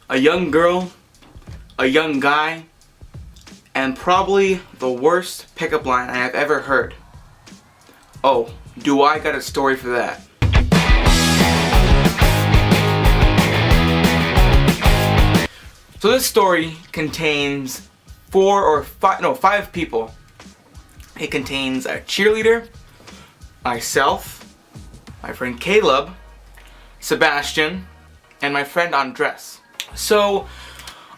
a young girl, a young guy, and probably the worst pickup line I have ever heard. Oh, do I got a story for that? So this story contains five people. It contains a cheerleader, myself, my friend Caleb, Sebastian, and my friend Andres. So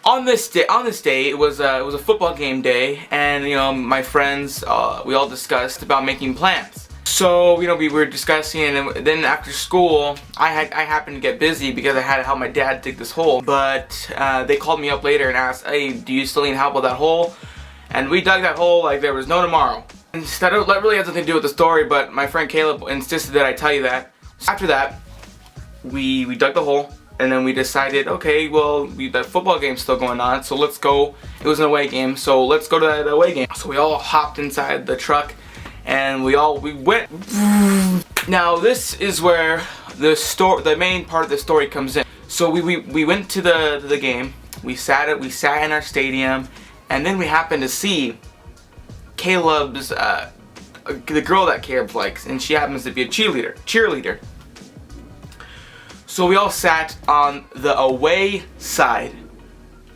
on this day, it was a football game day, and my friends, we all discussed about making plans. So we were discussing, and then after school, I happened to get busy because I had to help my dad dig this hole. But they called me up later and asked, "Hey, do you still need help with that hole?" And we dug that hole like there was no tomorrow. And that really has nothing to do with the story, but my friend Caleb insisted that I tell you that. So after that, we dug the hole, and then we decided, okay, well, that football game's still going on, so let's go. It was an away game, so let's go to that away game. So we all hopped inside the truck, and we went. Now this is where the main part of the story comes in. So we went to the game. We sat in our stadium, and then we happened to see Caleb's the girl that Caleb likes, and she happens to be a cheerleader. So we all sat on the away side.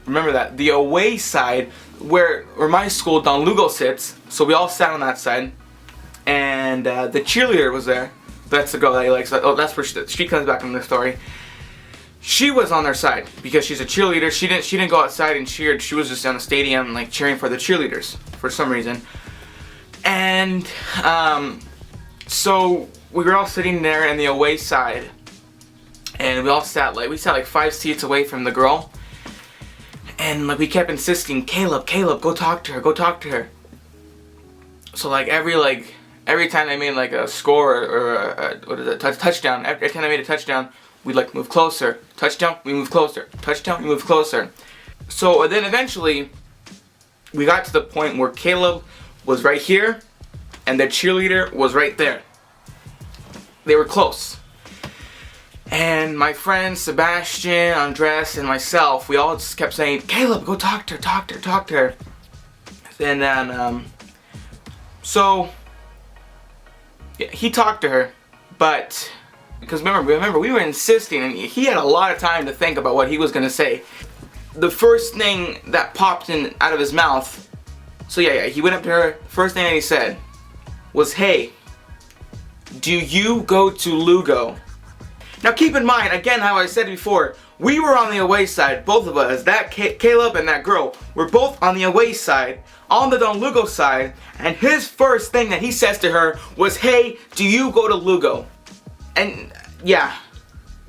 Remember that, the away side, where my school, Don Lugo, sits. So we all sat on that side, and the cheerleader was there. That's the girl that he likes. Oh, that's where she comes back in the story. She was on their side because she's a cheerleader. She didn't go outside and cheer. She was just on the stadium, like, cheering for the cheerleaders for some reason. And so we were all sitting there in the away side, and we sat like 5 seats away from the girl. And like we kept insisting, Caleb, go talk to her. So like every time they made like a score or a touchdown, every time they made a touchdown, we'd like move closer. Touchdown, we move closer. Touchdown, we move closer. So then eventually we got to the point where Caleb was right here and the cheerleader was right there. They were close. And my friends Sebastian, Andres, and myself, we all just kept saying, Caleb, go talk to her. And then, so, yeah, he talked to her, but, because remember, we were insisting, and he had a lot of time to think about what he was going to say. The first thing that popped out of his mouth, so yeah, he went up to her, first thing that he said was, hey, do you go to Lugo? Now keep in mind, again, how I said before, we were on the away side, both of us, that Caleb and that girl, were both on the away side, on the Don Lugo side, and his first thing that he says to her was, hey, do you go to Lugo? And yeah,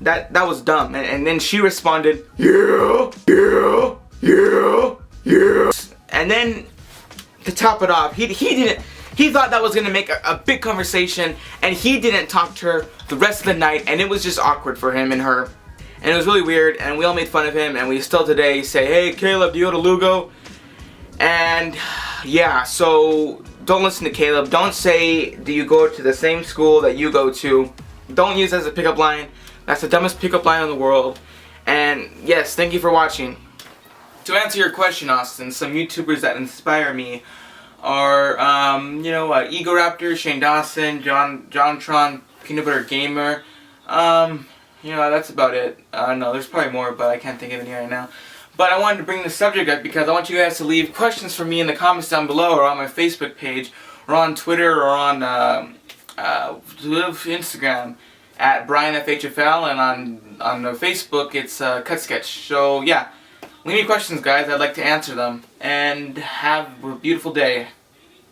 that was dumb, and then she responded, yeah. And then, to top it off, he thought that was going to make a big conversation, and he didn't talk to her the rest of the night, and it was just awkward for him and her. And it was really weird, and we all made fun of him, and we still today say, hey, Caleb, do you go to Lugo? And yeah, so don't listen to Caleb. Don't say, do you go to the same school that you go to? Don't use it as a pickup line. That's the dumbest pickup line in the world. And yes, thank you for watching. To answer your question, Austin, some YouTubers that inspire me are, Egoraptor, Shane Dawson, JonTron, Peanut Butter Gamer. That's about it. No, there's probably more, but I can't think of any right now. But I wanted to bring this subject up because I want you guys to leave questions for me in the comments down below, or on my Facebook page, or on Twitter, or on Instagram at BrianFHFL, and on Facebook it's Cut Sketch. So yeah, leave me questions, guys. I'd like to answer them. And have a beautiful day.